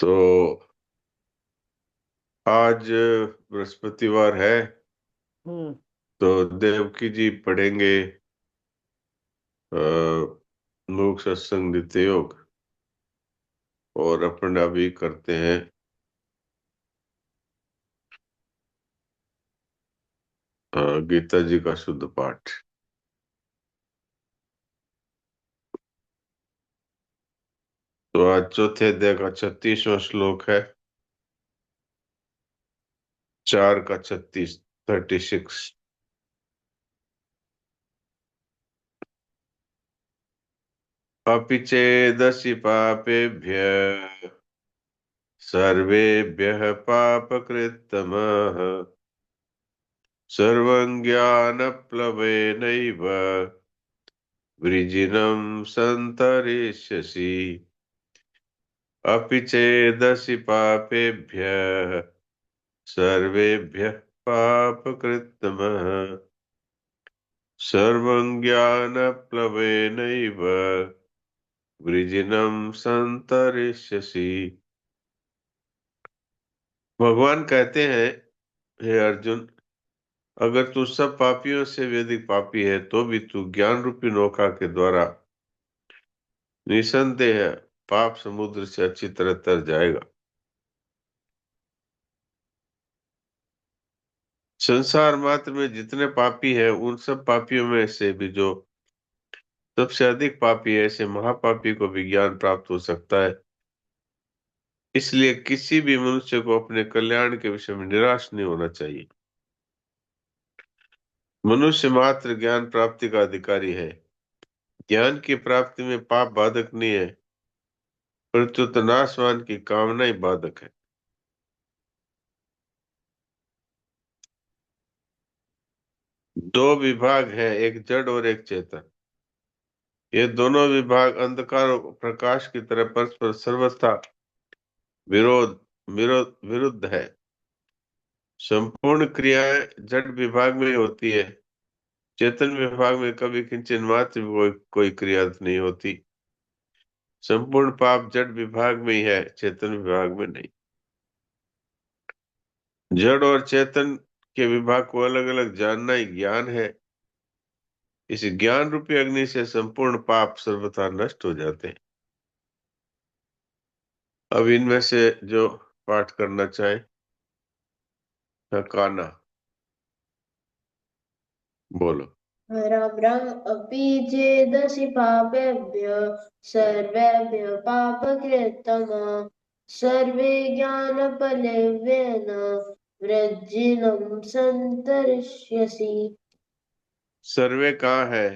तो आज बृहस्पतिवार है। हम्म। तो देवकी जी पढ़ेंगे लोक सत्संग नित्य योग, और अपना भी करते हैं गीता जी का शुद्ध पाठ। तो आज चौथे अध्याय का 36वां श्लोक है। 4 का 36, 36। अपि चेदसि पापेभ्यः सर्वेभ्यः पापकृत्तमः सर्वं ज्ञानप्लवेनैव वृजिनं सन्तरिष्यसि। अपि चेदसि पापेभ्यः सर्वेभ्यः पापकृत्तमः सर्वं ज्ञानप्लवेनैव वृजिनं सन्तरिष्यसि। भगवान कहते हैं, हे अर्जुन, अगर तू सब पापियों से भी अधिक पापी है तो भी तू ज्ञान रूपी नौका के द्वारा निसंदेह पाप समुद्र से अच्छी तरह तर जाएगा। संसार मात्र में जितने पापी हैं उन सब पापियों में से भी जो सबसे अधिक पापी है, ऐसे महापापी को भी ज्ञान प्राप्त हो सकता है। इसलिए किसी भी मनुष्य को अपने कल्याण के विषय में निराश नहीं होना चाहिए। मनुष्य मात्र ज्ञान प्राप्ति का अधिकारी है। ज्ञान की प्राप्ति में पाप बाधक नहीं है, परंतु तो नाशवान की कामना ही बाधक है। दो विभाग हैं, एक जड़ और एक चेतन। ये दोनों विभाग अंधकार और प्रकाश की तरह परस्पर सर्वथा विरोध विरुद्ध है। संपूर्ण क्रियाएं जड़ विभाग में ही होती है। चेतन विभाग में कभी किंचन मात्र भी कोई क्रिया नहीं होती। संपूर्ण पाप जड़ विभाग में ही है, चेतन विभाग में नहीं। जड़ और चेतन के विभाग को अलग अलग जानना ही ज्ञान है। इस ज्ञान रूपी अग्नि से संपूर्ण पाप सर्वथा नष्ट हो जाते हैं। अब इनमें से जो पाठ करना चाहे, काना बोलो। राम राम। अपि चेदसि पापेभ्यः सर्वेभ्यः पापकृत्तमः सर्वे ज्ञानफलेन वृज्जिनं सन्तरिष्यसि। सर्वे कहाँ है?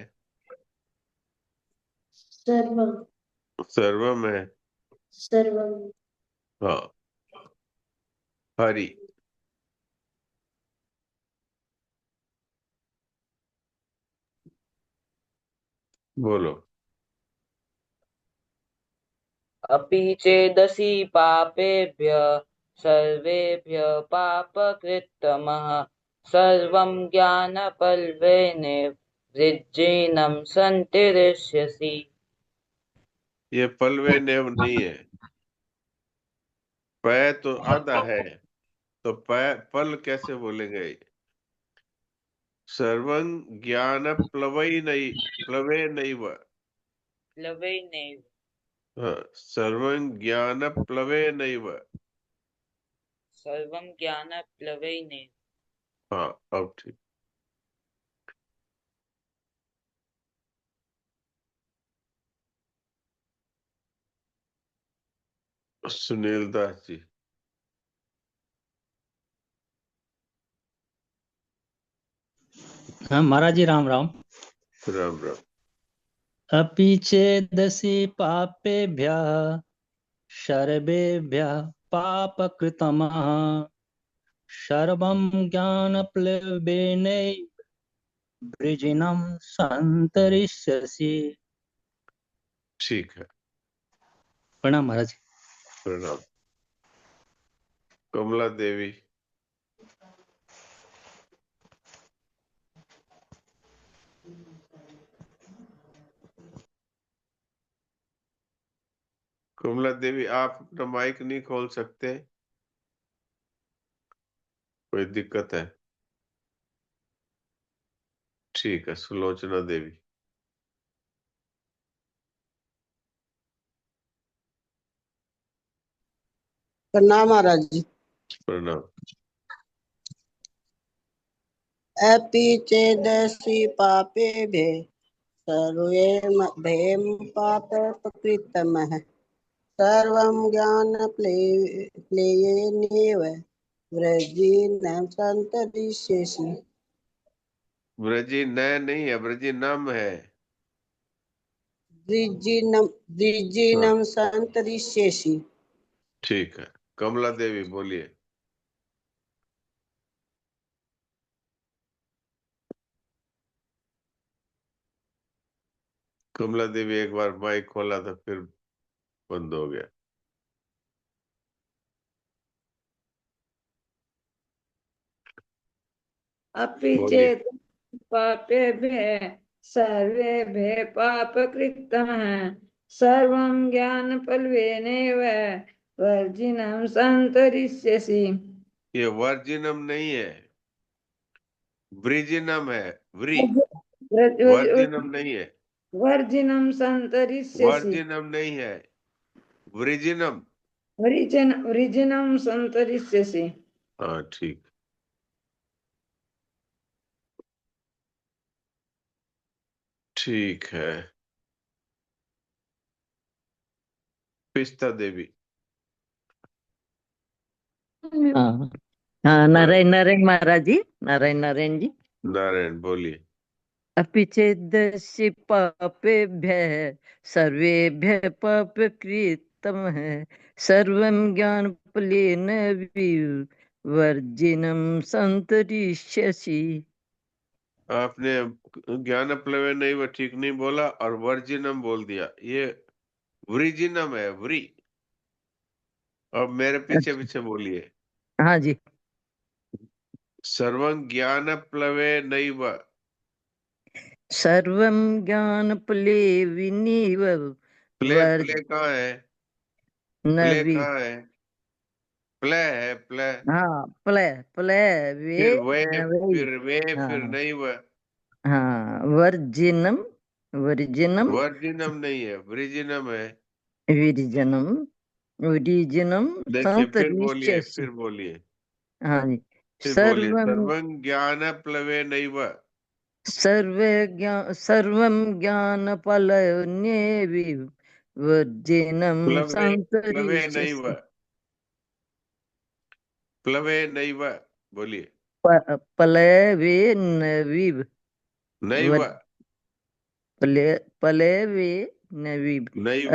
सर्वं सर्वम है। सर्वं हाँ, हरि बोलो। अपि चेदसि पापेभ्यः सर्वेभ्यः पापकृत्तमः सर्वं ज्ञानफलेन वृज्जिनं सन्तरिष्यसि। ये पलवे नेव नहीं है। पै तो आधा है, तो पल कैसे बोलेंगे? सर्वं ज्ञान प्लवई नहीं, प्लवे नहीं व। प्लवेनैव हाँ, सर्वं ज्ञान प्लवे नहीं व। सर्वं ज्ञानप्लवेनैव। हाँ, अब ठीक। सुनील दास जी। हाँ महाराज जी, राम राम। राम राम। अपि चेदसि पापेभ्यः सर्वेभ्यः पापकृतमः सर्वं ज्ञानप्लवेनैव वृजिनं सन्तरिष्यसि। ठीक है। प्रणाम महाराज। प्रणाम। कमला देवी। कमला देवी, आप अपना माइक नहीं खोल सकते? कोई दिक्कत है? ठीक है, सुलोचना देवी। प्रणाम महाराज जी। प्रणाम। अपि चेदसि पापेभ्य सर्वे भयं पापकृतमः सर्वं ज्ञानप्लेयेनैव वृजिनं सन्तरिष्यसि। ब्रजी न नहीं है, ब्रजी नम है। वृजिनं हाँ, वृजिनं सन्तरिष्यसि। ठीक है। कमला देवी बोलिए। कमला देवी एक बार माइक खोला था, फिर बंद हो गया। अपि बोलिए। चेत् पापेभ्यः सर्वेभ्यः पापकृत्तमः सर्वं ज्ञानफलवेनैव वर्जिनं सन्तरिष्यसि। ये वर्जिनम नहीं है, ब्रिजिनम है। वर्जिनम नहीं है, वर्जिनं सन्तरिष्यसि। वर्जिनम नहीं है, ब्रिजिनम। वृजिनं सन्तरिष्यसि। हाँ, ठीक। ठीक है। पिस्ता देवी। हाँ हाँ, नारायण नारायण महाराज जी, नारायण नारायण जी। नारायण बोलिए। अपि चेदसि पापेभ्यः सर्वेभ्यः पापकृतमः सर्वं ज्ञानफलेन विवर्जिनं सन्तरिष्यसि। आपने ज्ञान प्लवे नहीं, वो ठीक नहीं बोला और वर्जिनम बोल दिया। ये वृजिनम है, व्री। अब मेरे पीछे अच्छा, पीछे बोलिए। हाँ जी। सर्वं ज्ञान प्लवे नैव। सर्वं ज्ञानफलेविनीव प्ले प्ले कहाँ है? प्ले वर्जिनवि। कहाँ है? प्ले है, प्ले। हाँ, प्ले प्ले वे फिर वे, नवै। फिर वे, फिर हाँ नैव। हाँ, वर्जिनम वर्जिनम वर्जिनम नहीं है, वृजिनम है। विरजनम विरजनम देखिए, फिर बोलिए, संतरिष्यसि। फिर बोलिए, हाँ जी। फिर बोलिए। सर्वम सर्वं ज्ञान प्लवे नैव। सर्वं ज्ञानफलने विवर्जिनं प्लवे, प्लवे नैव, संतरिष्यसि। प्लवे नैव। बोलिए। पलवे नविव नैव, पलवे नविव नैव।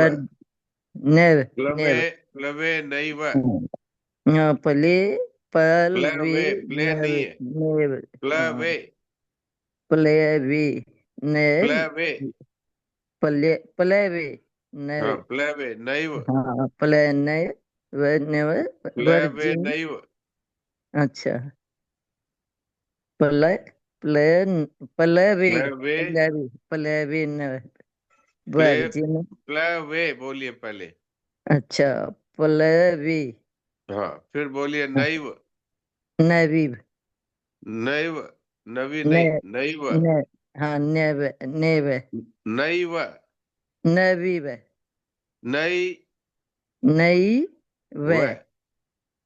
नेव प्लवे, नेव। प्लवे नैव। हाँ, पलवे प्लवे, प्ले नेव नहीं है, नेव। हाँ, प्लवे, पलवे ने प्लवे। पलवे हाँ, नेव। प्लवे नैव, हाँ, पले ने नेव प्लवे वर्जिन। नैव। अच्छा, पले प्लेन पलवे प्लवे, पलवे पलवे नेव प्ले, वर्जिन। प्लवे बोलिए पहले। अच्छा, पलवे हाँ, फिर बोलिए नैव। नवीब नैव, नवी ने नहीं, नैव। ने हाँ, नेव नेव नैव, नवीब नई नई वे। व,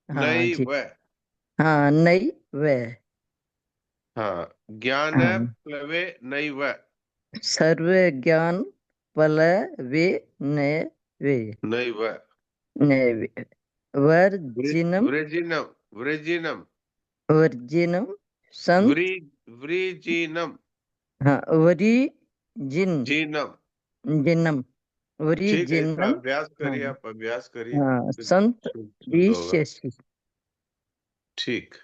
हाँ नई जी। व। हाँ, नई वे। हाँ, ज्ञान हाँ, प्लवे नैव। सर्व ज्ञान पल वे ने वे नैव। ने वे वर्जिनम वृजिनम, वृजिनम, वर्जिनम संत। व्री, व्रीजिनम, हाँ, वरी जिन जीनम। जिनम वरी ठीक है, इसका जिनम। अभ्यास हाँ करिए, आप अभ्यास करिए, हाँ, फिर संत शुद्ध होगा। ऋषि। ठीक।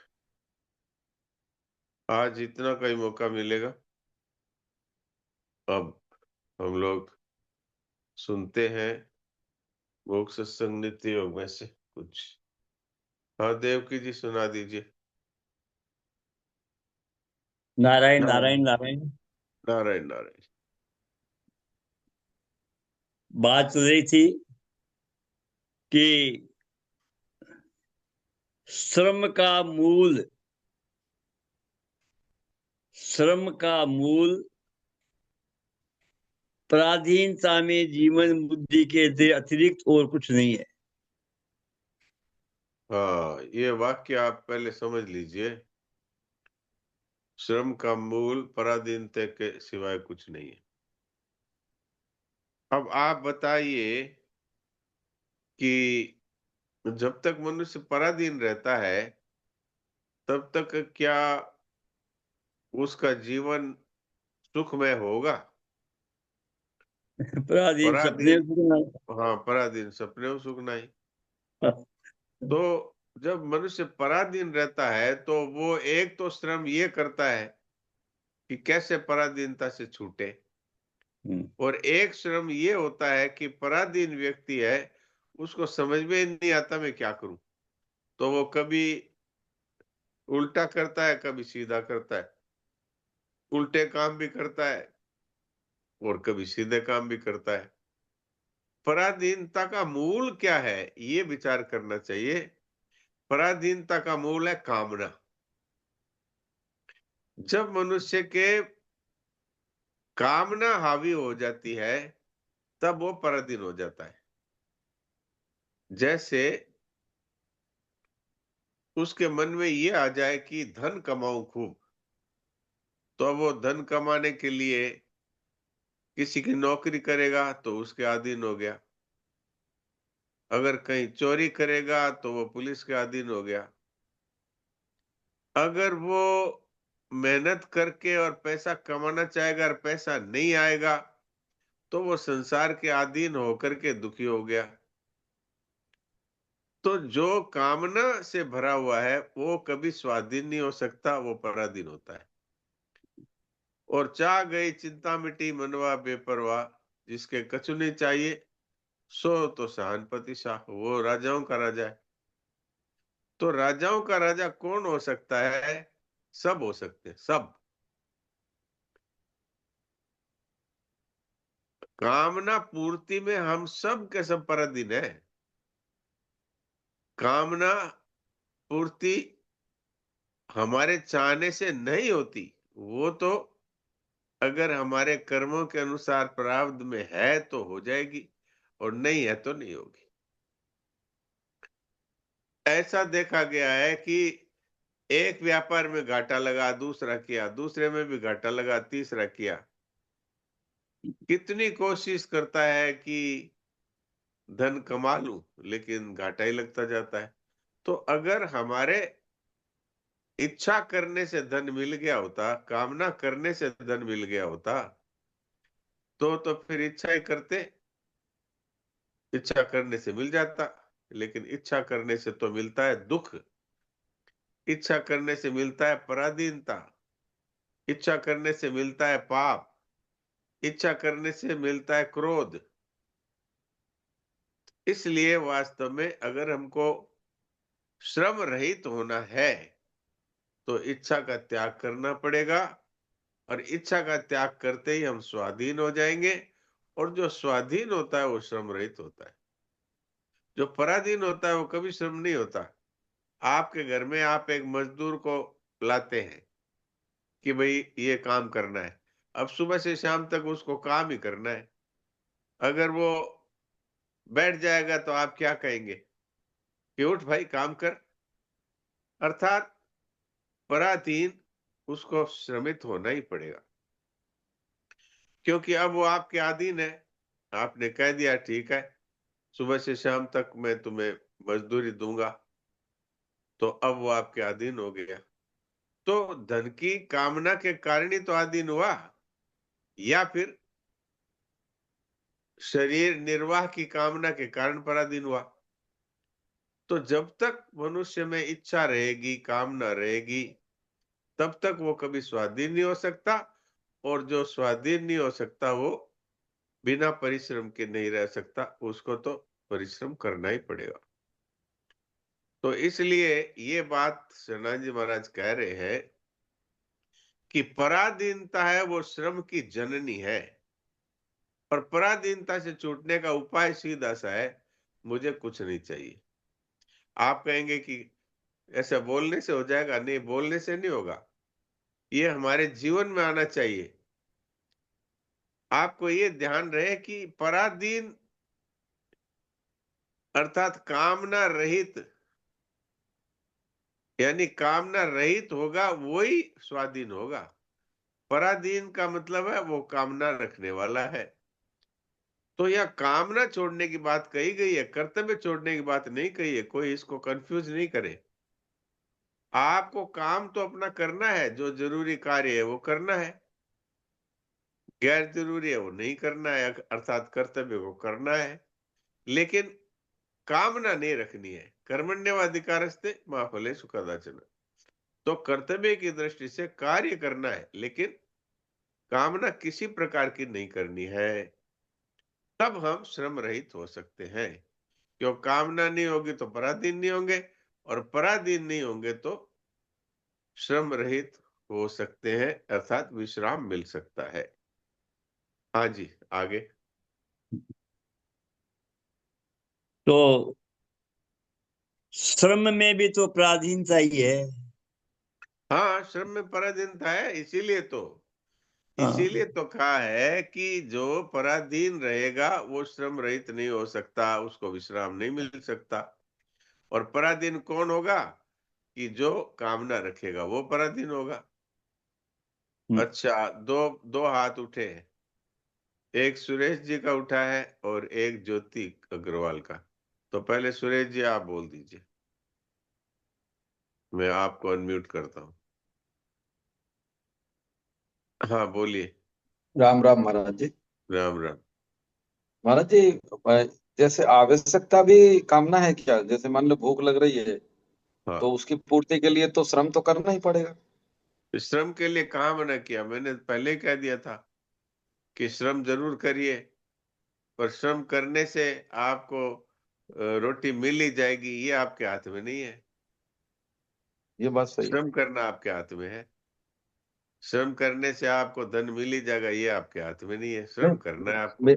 आज इतना का ही मौका मिलेगा। अब हम लोग सुनते हैं भोग सत्संग नित्य योग में से कुछ। हाँ, देवकी जी सुना दीजिए। नारायण नारायण, नारायण नारायण। नारायण नारायण। बात चल रही थी कि श्रम का मूल पराधीनता में जीवन बुद्धि के अतिरिक्त और कुछ नहीं है। हाँ, ये वाक्य आप पहले समझ लीजिए। श्रम का मूल पराधीनता के सिवाय कुछ नहीं है। अब आप बताइए कि जब तक मनुष्य पराधीन रहता है तब तक क्या उसका जीवन सुखमय होगा? पराधीन सपने हाँ, पराधीन सपने सुख नहीं। तो जब मनुष्य पराधीन रहता है तो वो एक तो श्रम ये करता है कि कैसे पराधीनता से छूटे, और एक श्रम ये होता है कि पराधीन व्यक्ति है, उसको समझ में ही नहीं आता मैं क्या करूं, तो वो कभी उल्टा करता है, कभी सीधा करता है, उल्टे काम भी करता है और कभी सीधे काम भी करता है। पराधीनता का मूल क्या है ये विचार करना चाहिए। पराधीनता का मूल है कामना। जब मनुष्य के कामना हावी हो जाती है तब वो पराधीन हो जाता है। जैसे उसके मन में ये आ जाए कि धन कमाऊं खूब, तो अब वो धन कमाने के लिए किसी की नौकरी करेगा तो उसके अधीन हो गया। अगर कहीं चोरी करेगा तो वो पुलिस के अधीन हो गया। अगर वो मेहनत करके और पैसा कमाना चाहेगा और पैसा नहीं आएगा तो वो संसार के अधीन होकर के दुखी हो गया। तो जो कामना से भरा हुआ है वो कभी स्वाधीन नहीं हो सकता, वो पराधीन होता है। और चाह गई चिंता मिटी मनवा बेपरवाह, जिसके कछु नहीं चाहिए सो तो सहानपति शाह, वो राजाओं का राजा है। तो राजाओं का राजा कौन हो सकता है? सब हो सकते हैं, सब। कामना पूर्ति में हम सब के सब पराधीन है। कामना पूर्ति हमारे चाहने से नहीं होती, वो तो अगर हमारे कर्मों के अनुसार प्रारब्ध में है तो हो जाएगी और नहीं है तो नहीं होगी। ऐसा देखा गया है कि एक व्यापार में घाटा लगा, दूसरा किया, दूसरे में भी घाटा लगा, तीसरा किया। कितनी कोशिश करता है कि धन कमा लूं, लेकिन घाटा ही लगता जाता है। तो अगर हमारे इच्छा करने से धन मिल गया होता, कामना करने से धन मिल गया होता, तो फिर इच्छा ही करते, इच्छा करने से मिल जाता। लेकिन इच्छा करने से तो मिलता है दुख, इच्छा करने से मिलता है पराधीनता, इच्छा करने से मिलता है पाप, इच्छा करने से मिलता है क्रोध। इसलिए वास्तव में अगर हमको श्रम रहित होना है तो इच्छा का त्याग करना पड़ेगा, और इच्छा का त्याग करते ही हम स्वाधीन हो जाएंगे। और जो स्वाधीन होता है वो श्रम रहित होता है। जो पराधीन होता है वो कभी श्रम नहीं होता। आपके घर में आप एक मजदूर को लाते हैं कि भाई ये काम करना है, अब सुबह से शाम तक उसको काम ही करना है। अगर वो बैठ जाएगा तो आप क्या कहेंगे कि उठ भाई काम कर। अर्थात पराधीन उसको श्रमित होना ही पड़ेगा, क्योंकि अब वो आपके अधीन है। आपने कह दिया ठीक है सुबह से शाम तक मैं तुम्हें मजदूरी दूंगा, तो अब वो आपके अधीन हो गया। तो धन की कामना के कारण ही तो अधीन हुआ, या फिर शरीर निर्वाह की कामना के कारण पराधीन हुआ। तो जब तक मनुष्य में इच्छा रहेगी, कामना रहेगी, तब तक वो कभी स्वाधीन नहीं हो सकता। और जो स्वाधीन नहीं हो सकता वो बिना परिश्रम के नहीं रह सकता, उसको तो परिश्रम करना ही पड़ेगा। तो इसलिए ये बात शरणाजी महाराज कह रहे हैं कि पराधीनता है वो श्रम की जननी है, और पराधीनता से छूटने का उपाय सीधा सा है, मुझे कुछ नहीं चाहिए। आप कहेंगे कि ऐसा बोलने से हो जाएगा? नहीं, बोलने से नहीं होगा, ये हमारे जीवन में आना चाहिए। आपको ये ध्यान रहे कि पराधीन अर्थात कामना रहित, यानी कामना रहित होगा वही स्वाधीन होगा। पराधीन का मतलब है वो कामना रखने वाला है। तो यह कामना छोड़ने की बात कही गई है, कर्तव्य छोड़ने की बात नहीं कही है। कोई इसको कंफ्यूज नहीं करे। आपको काम तो अपना करना है, जो जरूरी कार्य है वो करना है, गैर जरूरी है वो नहीं करना है, अर्थात कर्तव्य को करना है, लेकिन कामना नहीं रखनी है। कर्मण्येवाधिकारस्ते मा फलेषु कदाचन। तो कर्तव्य की दृष्टि से कार्य करना है, लेकिन कामना किसी प्रकार की नहीं करनी है। तब हम श्रम रहित हो सकते हैं। क्यों? कामना नहीं होगी तो पराधीन नहीं होंगे, और पराधीन नहीं होंगे तो श्रम रहित हो सकते हैं, अर्थात विश्राम मिल सकता है। हाँ जी, आगे। तो श्रम में भी तो पराधीनता ही है। हाँ, श्रम में पराधीनता है, इसीलिए तो कहा है कि जो पराधीन रहेगा वो श्रम रहित नहीं हो सकता, उसको विश्राम नहीं मिल सकता। और पराधीन कौन होगा? कि जो कामना रखेगा वो पराधीन होगा। अच्छा, दो हाथ उठे हैं, एक सुरेश जी का उठा है और एक ज्योति अग्रवाल का। तो पहले सुरेश जी आप बोल दीजिए, मैं आपको अनम्यूट करता हूँ। हाँ, बोलिए। राम राम महाराज जी। राम राम। महाराज जी, जैसे आवश्यकता भी कामना है क्या? जैसे मान लो भूख लग रही है, हाँ, तो उसकी पूर्ति के लिए तो श्रम तो करना ही पड़ेगा। श्रम के लिए कहाँ मना किया? मैंने पहले ही कह दिया था कि श्रम जरूर करिए, पर श्रम करने से आपको रोटी मिल ही जाएगी, ये आपके हाथ में नहीं है। ये बात सही है। श्रम करना आपके हाथ में है। श्रम करने से आपको धन मिल ही जाएगा, ये आपके हाथ में नहीं है। श्रम करना नहीं, है आपको।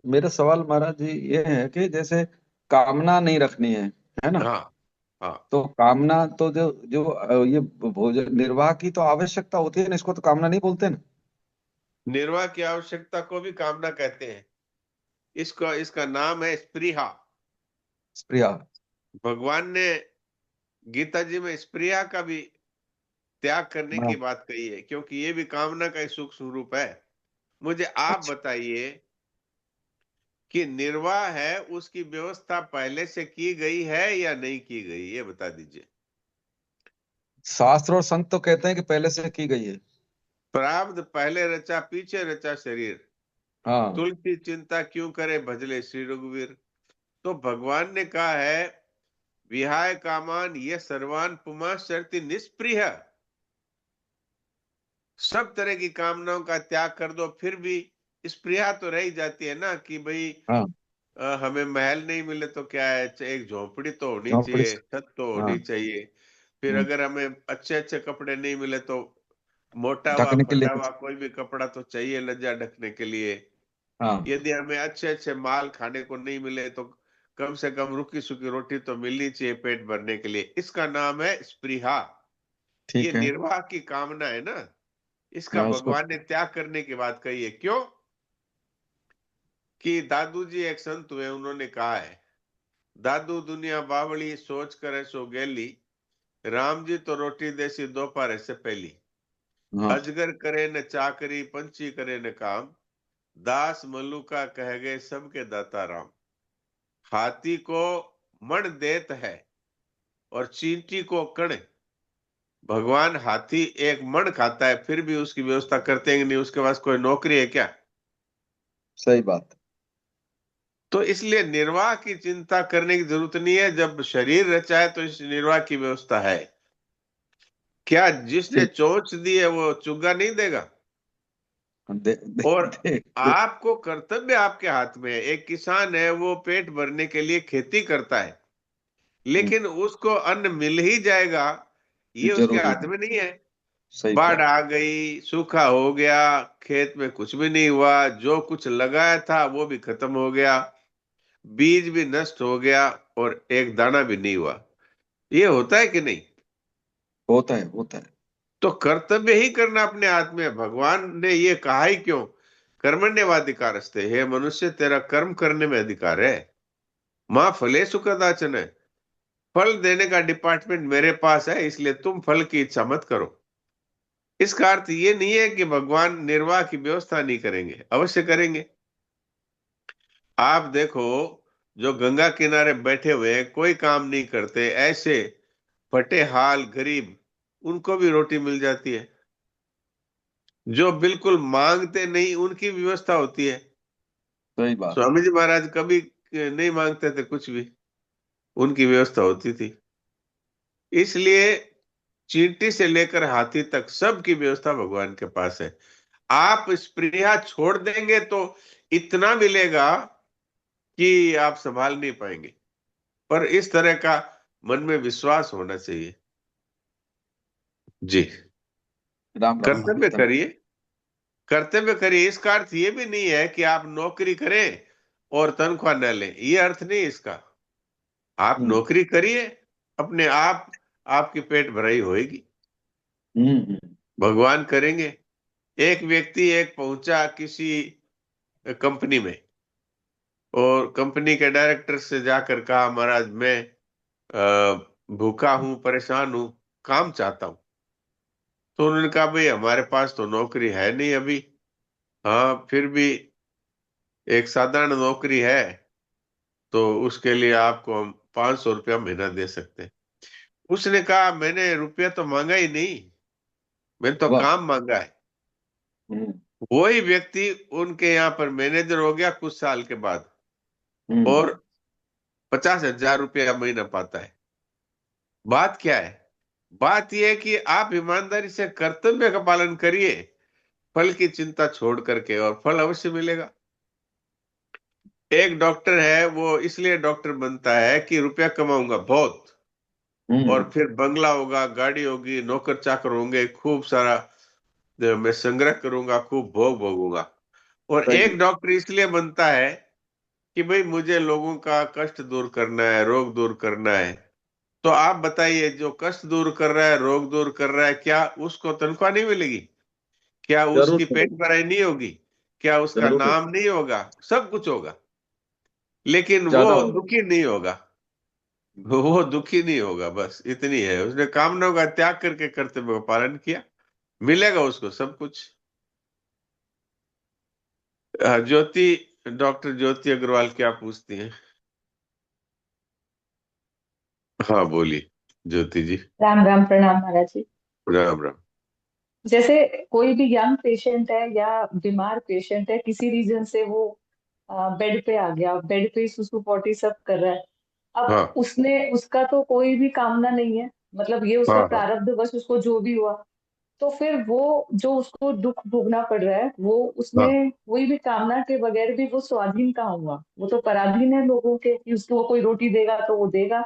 मेरा सवाल महाराज जी ये है कि जैसे कामना नहीं रखनी है ना? हाँ हाँ, तो कामना तो जो जो ये भोजन निर्वाह की तो आवश्यकता होती है ना, इसको तो कामना नहीं बोलते ना? निर्वाह की आवश्यकता को भी कामना कहते हैं। इसका नाम है स्पृहा। स्प्रिया। भगवान ने गीता जी में स्पृहा का भी त्याग करने की हाँ। बात कही है, क्योंकि ये भी कामना का एक सूक्ष्म रूप है। मुझे आप अच्छा, बताइए कि निर्वाह है उसकी व्यवस्था पहले से की गई है या नहीं की गई, ये बता दीजिए। शास्त्र और संत तो कहते हैं कि पहले से की गई है। प्रारब्ध पहले रचा पीछे रचा शरीर, हाँ। तुलसी चिंता क्यों करे भजले श्री रघुवीर। तो भगवान ने कहा है विहाय कामान ये सर्वान पुमा शर्ति निष्प्रिय। सब तरह की कामनाओं का त्याग कर दो, फिर भी स्पृहा तो रह ही जाती है ना, कि भाई हाँ, हमें महल नहीं मिले तो क्या है, एक झोपड़ी तो होनी झोंपड़ी चाहिए, से। छत तो हाँ। होनी चाहिए। फिर हम्म, अगर हमें अच्छे अच्छे कपड़े नहीं मिले तो मोटा हुआ ढकने के लिए फटा हुआ कुछ। कोई भी कपड़ा तो चाहिए लज्जा ढकने के लिए। हाँ। यदि हमें अच्छे अच्छे माल खाने को नहीं मिले तो कम से कम रुकी सुखी रोटी तो मिलनी चाहिए पेट भरने के लिए। इसका नाम है स्पृहा। ये ठीक है। निर्वाह की कामना है ना, इसका हाँ, उसको। भगवान ने त्याग करने की बात कही है। क्यों? कि दादू जी एक संत हुए, उन्होंने कहा है दादू दुनिया बावड़ी सोच करे सो गेली, राम जी तो रोटी देसी दोपहर से पहली। हाँ, अजगर करे न चाकरी पंछी करे न काम, दास मल्लुका कह गए सबके दाता राम। हाथी को मण देत है और चींटी को कण। भगवान हाथी एक मण खाता है फिर भी उसकी व्यवस्था करते हैं कि नहीं, उसके पास कोई नौकरी है क्या? सही बात। तो इसलिए निर्वाह की चिंता करने की जरूरत नहीं है। जब शरीर रचा है तो इस निर्वाह की व्यवस्था है। क्या जिसने ठीक। चोंच दी है वो चुग्गा नहीं देगा? दे, दे, और दे, दे, आपको कर्तव्य आपके हाथ में है। एक किसान है, वो पेट भरने के लिए खेती करता है, हम्म, लेकिन उसको अन्न मिल ही जाएगा ये उसके जरूरी हाथ है। में नहीं है। सही बाढ़ कहा। आ गई, सूखा हो गया, खेत में कुछ भी नहीं हुआ, जो कुछ लगाया था वो भी खत्म हो गया। बीज भी नष्ट हो गया और एक दाना भी नहीं हुआ। ये होता है कि नहीं? होता है, होता है। तो कर्तव्य ही करना अपने हाथ में है। भगवान ने ये कहा ही क्यों? कर्मण्येवाधिकारस्ते, हे मनुष्य तेरा कर्म करने में अधिकार है। माँ फलेषु कदाचन, फल देने का डिपार्टमेंट मेरे पास है, इसलिए तुम फल की इच्छा मत करो। इसका अर्थ ये नहीं है कि भगवान निर्वाह की व्यवस्था नहीं करेंगे, अवश्य करेंगे। आप देखो, जो गंगा किनारे बैठे हुए हैं, कोई काम नहीं करते, ऐसे फटे हाल गरीब, उनको भी रोटी मिल जाती है। जो बिल्कुल मांगते नहीं, उनकी व्यवस्था होती है। सही बात। स्वामी जी महाराज कभी नहीं मांगते थे कुछ भी, उनकी व्यवस्था होती थी। इसलिए चींटी से लेकर हाथी तक सबकी व्यवस्था भगवान के पास है। आप स्पृहा छोड़ देंगे तो इतना मिलेगा कि आप संभाल नहीं पाएंगे। पर इस तरह का मन में विश्वास होना चाहिए। जी, राम राम कर्तव्य महाराज। करिए, कर्तव्य करिए। इसका अर्थ ये भी नहीं है कि आप नौकरी करें और तनख्वाह न लें, ये अर्थ नहीं इसका। आप हम्म नौकरी करिए, अपने आप आपकी पेट भराई होएगी, हम्म। भगवान करेंगे। एक व्यक्ति एक पहुंचा किसी कंपनी में, और कंपनी के डायरेक्टर से जाकर कहा, महाराज मैं भूखा हूं, परेशान हूं, काम चाहता हूं। तो उन्होंने कहा, भाई हमारे पास तो नौकरी है नहीं अभी। हाँ, फिर भी एक साधारण नौकरी है, तो उसके लिए आपको हम 500 रुपया महीना दे सकते हैं। उसने कहा, मैंने रुपया तो मांगा ही नहीं, मैंने तो वाह। काम मांगा है। हम्म वही व्यक्ति उनके यहाँ पर मैनेजर हो गया कुछ साल के बाद, हम्म। और 50,000 रुपया महीना पाता है। बात क्या है? बात यह है कि आप ईमानदारी से कर्तव्य का पालन करिए, फल की चिंता छोड़ करके, और फल अवश्य मिलेगा। एक डॉक्टर है, वो इसलिए डॉक्टर बनता है कि रुपया कमाऊंगा बहुत, और फिर बंगला होगा, गाड़ी होगी, नौकर चाकर होंगे, खूब सारा मैं संग्रह करूंगा, खूब भोग भोगूंगा। और सही। एक डॉक्टर इसलिए बनता है कि भाई मुझे लोगों का कष्ट दूर करना है, रोग दूर करना है। तो आप बताइए, जो कष्ट दूर कर रहा है, रोग दूर कर रहा है, क्या उसको तनख्वाह नहीं मिलेगी? क्या जरूर उसकी पेट मिलेगी, भराई नहीं होगी? क्या उसका जरूर नाम नहीं होगा? सब कुछ होगा, लेकिन वो ज्यादा होगा। दुखी नहीं होगा। वो दुखी नहीं होगा, बस इतनी है। उसने कामनाओं का त्याग करके कर्तव्य का पालन किया, मिलेगा उसको सब कुछ। ज्योति, डॉक्टर ज्योति अग्रवाल क्या पूछती हैं? हाँ बोलिए ज्योति जी। राम राम, प्रणाम महाराज जी। राम राम। जैसे कोई भी यंग पेशेंट है या बीमार पेशेंट है, किसी रीजन से वो बेड पे आ गया, बेड पे ही सुसु पोटी सब कर रहा है। अब हाँ उसने उसका तो कोई भी कामना नहीं है, मतलब ये उसका हाँ हाँ प्रारब्धवश उसको जो भी हुआ। तो फिर वो जो उसको दुख भोगना पड़ रहा है, वो हाँ। उसमें कोई भी कामना के बगैर भी वो स्वाधीन कहाँ हुआ? वो तो पराधीन है लोगों के, कि उसको कोई रोटी देगा तो वो देगा,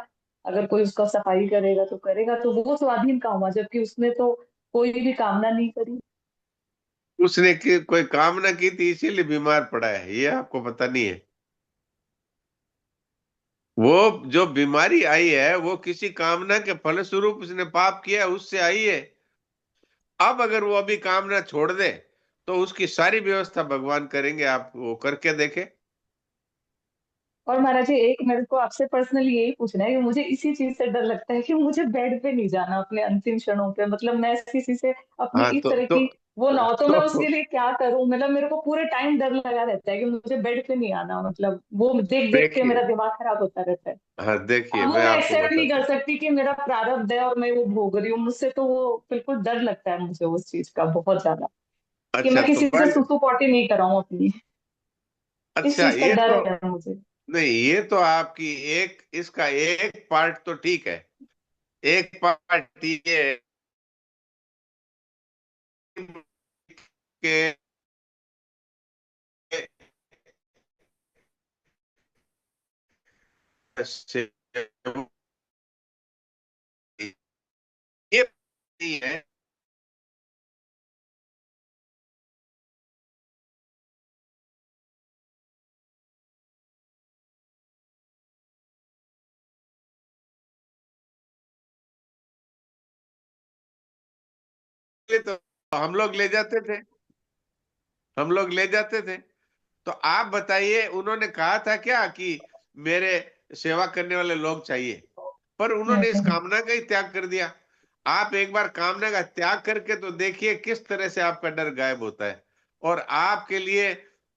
अगर कोई उसका सफाई करेगा तो करेगा, तो वो स्वाधीन कहाँ हुआ जबकि उसने तो कोई भी कामना नहीं करी। उसने कोई कामना की थी, इसीलिए बीमार पड़ा है, ये आपको पता नहीं है? वो जो बीमारी आई है, वो किसी कामना के फलस्वरूप उसने पाप किया, उससे आई है। अब अगर वो अभी कामना छोड़ दे, तो उसकी सारी व्यवस्था भगवान करेंगे, आप वो करके देखें। और महाराज जी, एक मेरे को आपसे पर्सनली यही पूछना है कि मुझे इसी चीज से डर लगता है कि मुझे बेड पे नहीं जाना अपने अंतिम क्षणों पे, मतलब मैं किसी से अपनी हाँ इस तरह की वो ना हो, तो मैं तो उसके लिए क्या करूं? मतलब मेरे को पूरे टाइम डर लगा रहता है कि मुझे बेड पे नहीं आना, मतलब वो देख देख के देखिए, मेरा दिमाग खराब होता रहता है। हाँ देखिए, अब वो मैं मैं आपको एक्सेप्ट नहीं बताता कर हूँ। सकती कि मेरा प्रारब्ध है और मैं वो भोग रही हूँ, मुझसे तो वो बिल्कुल डर लगता है मुझे उस चीज का बहुत ज्यादा, कि अच्छा मैं तो किसी से पहले, सुसु पोटी नहीं कराऊं अपनी। इस अच्छा चीज का ये तो, डर है मुझे। नहीं ये तो आपकी एक, इसका एक पार्ट तो ठीक है। एक पार्ट ये है कि ये नहीं है लिए तो हम लोग ले जाते थे, हम लोग ले जाते थे। तो आप बताइए, उन्होंने कहा था क्या कि मेरे सेवा करने वाले लोग चाहिए? पर उन्होंने इस कामना का ही त्याग कर दिया। आप एक बार कामना का त्याग करके तो देखिए किस तरह से आपका डर गायब होता है, और आपके लिए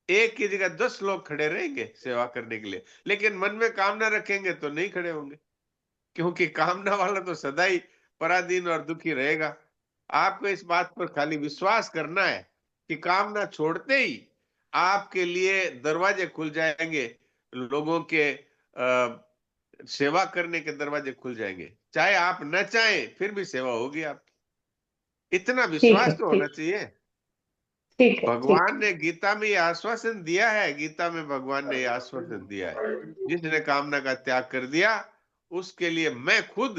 एक की जगह 10 लोग खड़े रहेंगे सेवा करने के लिए। लेकिन मन में कामना रखेंगे तो नहीं खड़े होंगे, क्योंकि कामना वाला तो सदा ही पराधीन और दुखी रहेगा। आपको इस बात पर खाली विश्वास करना है कि कामना छोड़ते ही आपके लिए दरवाजे खुल जाएंगे, लोगों के सेवा करने के दरवाजे खुल जाएंगे। चाहे आप न चाहें फिर भी सेवा होगी आपकी। इतना ठीक है, विश्वास तो होना ठीक, चाहिए। ठीक है, ठीक। भगवान ने गीता में ये आश्वासन दिया है, गीता में भगवान ने ये आश्वासन दिया है, जिसने कामना का त्याग कर दिया उसके लिए मैं खुद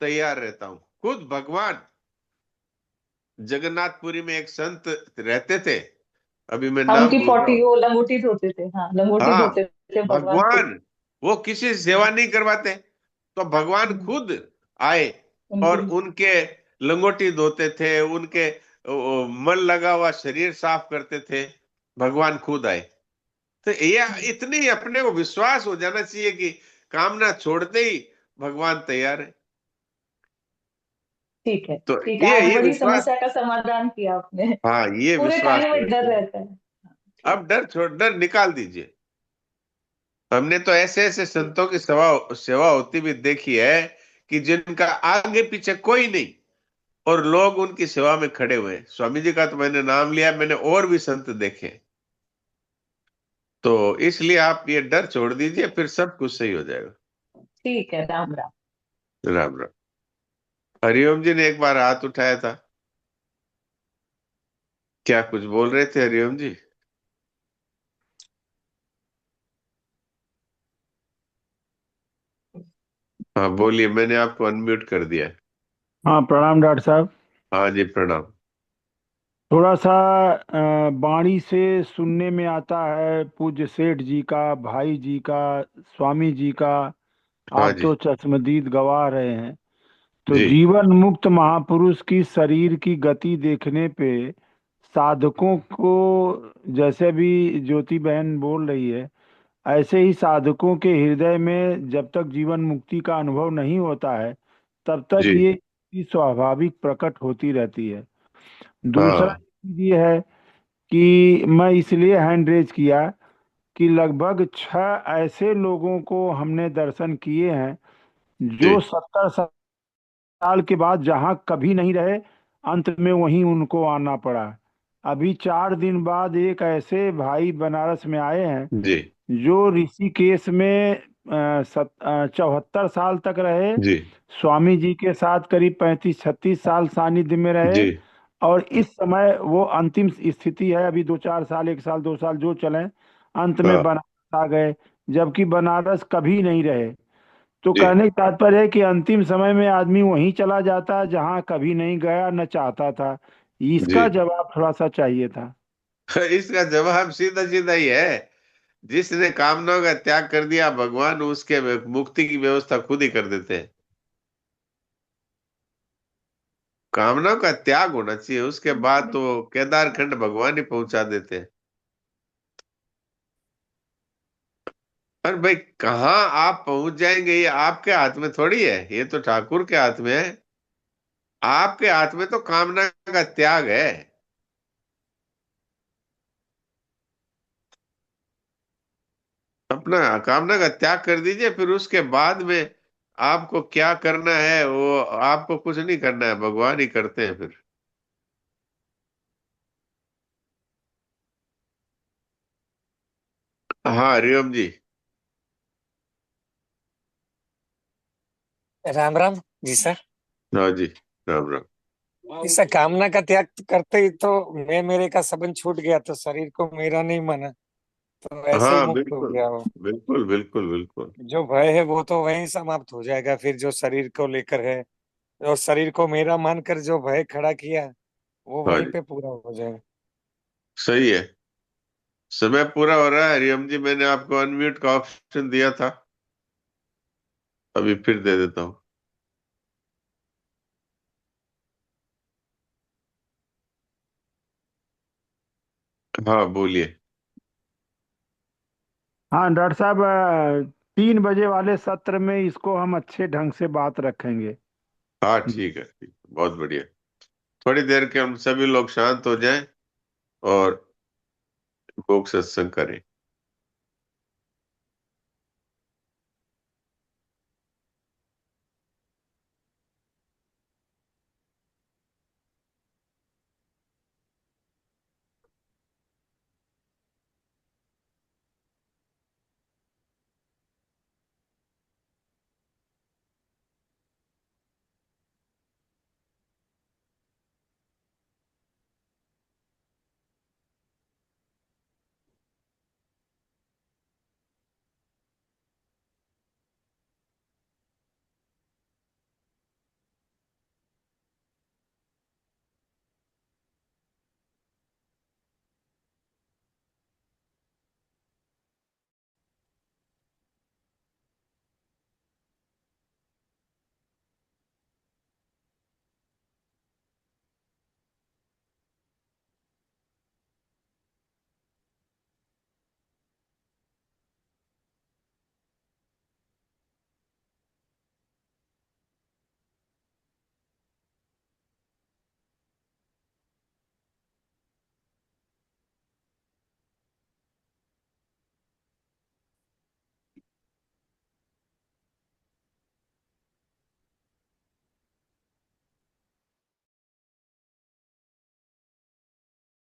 तैयार रहता हूं। खुद भगवान जगन्नाथपुरी में एक संत रहते थे, अभी मैं हाँ, नाम उनकी भूल रहा पोटी हूँ। वो लंगोटी धोते थे, हाँ लंगोटी हाँ, धोते थे भगवान खुद। भगवान वो किसी से सेवा नहीं करवाते, तो भगवान खुद आए और उनकी उनके लंगोटी धोते थे, उनके मल लगा हुआ शरीर साफ करते थे। भगवान खुद आए। तो ये इतनी अपने को विश्वास हो जाना चाहिए कि कामना छोड़ते ही भगवान तैयार है। ठीक है, तो ठीक है, आज ये बड़ी विश्वास, समस्या का समाधान किया आपने। हाँ ये पूरे विश्वास टाइम में होना डर चाहिए। रहता है। ठीक। अब डर निकाल दीजिए। हमने तो ऐसे ऐसे संतों की सेवा सेवा होती भी देखी है कि जिनका आगे पीछे कोई नहीं और लोग उनकी सेवा में खड़े हुए हैं। स्वामी जी का तो मैंने नाम लिया, मैंने और भी संत देखे। तो इसलिए आप ये डर छोड़ दीजिए, फिर सब कुछ सही हो जाएगा। ठीक है, राम राम। राम राम। हरिओम जी ने एक बार हाथ उठाया था, क्या कुछ बोल रहे थे हरिओम जी? हाँ बोलिए, मैंने आपको अनम्यूट कर दिया है। हाँ, प्रणाम डॉक्टर साहब। हाँ जी प्रणाम। थोड़ा सा वाणी से सुनने में आता है पूज्य सेठ जी का, भाई जी का, स्वामी जी का। हाँ आप जी। तो चश्मदीद गवा रहे हैं। तो जी जीवन मुक्त महापुरुष की शरीर की गति देखने पे साधकों को, जैसे भी ज्योति बहन बोल रही है, ऐसे ही साधकों के हृदय में जब तक जीवन मुक्ति का अनुभव नहीं होता है तब तक जी। ये स्वाभाविक प्रकट होती रहती है। दूसरा हाँ चीज ये है कि मैं इसलिए हैंड रेज किया कि लगभग 6 ऐसे लोगों को हमने दर्शन किए हैं जी। जो 70 साल के बाद जहाँ कभी नहीं रहे, अंत में वहीं उनको आना पड़ा। अभी 4 दिन बाद एक ऐसे भाई बनारस में आए हैं जी। जो ऋषिकेश में 74 साल तक रहे, जी। स्वामी जी के साथ करीब 35-36 साल सानिध्य में रहे, जी। और इस समय वो अंतिम स्थिति है, अभी 2-4 साल, 1 साल 2 साल जो चले, अंत में हाँ बनारस आ गए, जबकि बनारस कभी नहीं रहे। तो जी। कहने का तात्पर्य है कि अंतिम समय में आदमी वहीं चला जाता है जहां कभी नहीं गया न चाहता था। जी। इसका जवाब थोड़ा सा चाहिए था। इसका जवाब सीधा सीधा ही है, जिसने कामनाओं का त्याग कर दिया भगवान उसके मुक्ति की व्यवस्था खुद ही कर देते हैं। कामनाओं का त्याग होना चाहिए, उसके बाद तो केदार खंड भगवान ही पहुंचा देते हैं। पर भाई कहाँ आप पहुंच जाएंगे ये आपके हाथ में थोड़ी है, ये तो ठाकुर के हाथ में है। आपके हाथ में तो कामना का त्याग है। अपना कामना का त्याग कर दीजिए, फिर उसके बाद में आपको क्या करना है वो आपको कुछ नहीं करना है, भगवान ही करते हैं फिर। हाँ हरिओम जी। राम राम जी सर। हाँ जी राम राम। इस कामना का त्याग करते ही तो मैं मेरे का संबंध छूट गया, तो शरीर को मेरा नहीं माना, तो ऐसे ही हाँ मुक्त हो बिल्कुल गया वो। बिल्कुल बिल्कुल बिल्कुल। जो भय है वो तो वहीं समाप्त हो जाएगा, फिर जो शरीर को लेकर है और शरीर को मेरा मानकर जो भय खड़ा किया वो हाँ वहीं जी पे पूरा हो जाएगा। सही है। समय पूरा हो रहा है हरिओम जी, मैंने आपको अनम्यूट का ऑप्शन दिया था, अभी फिर दे देता हूँ। हाँ बोलिए। हाँ डॉक्टर साहब, 3 बजे वाले सत्र में इसको हम अच्छे ढंग से बात रखेंगे। हाँ ठीक है, ठीक, बहुत बढ़िया। थोड़ी देर के हम सभी लोग शांत हो जाएं और भोग सत्संग करें।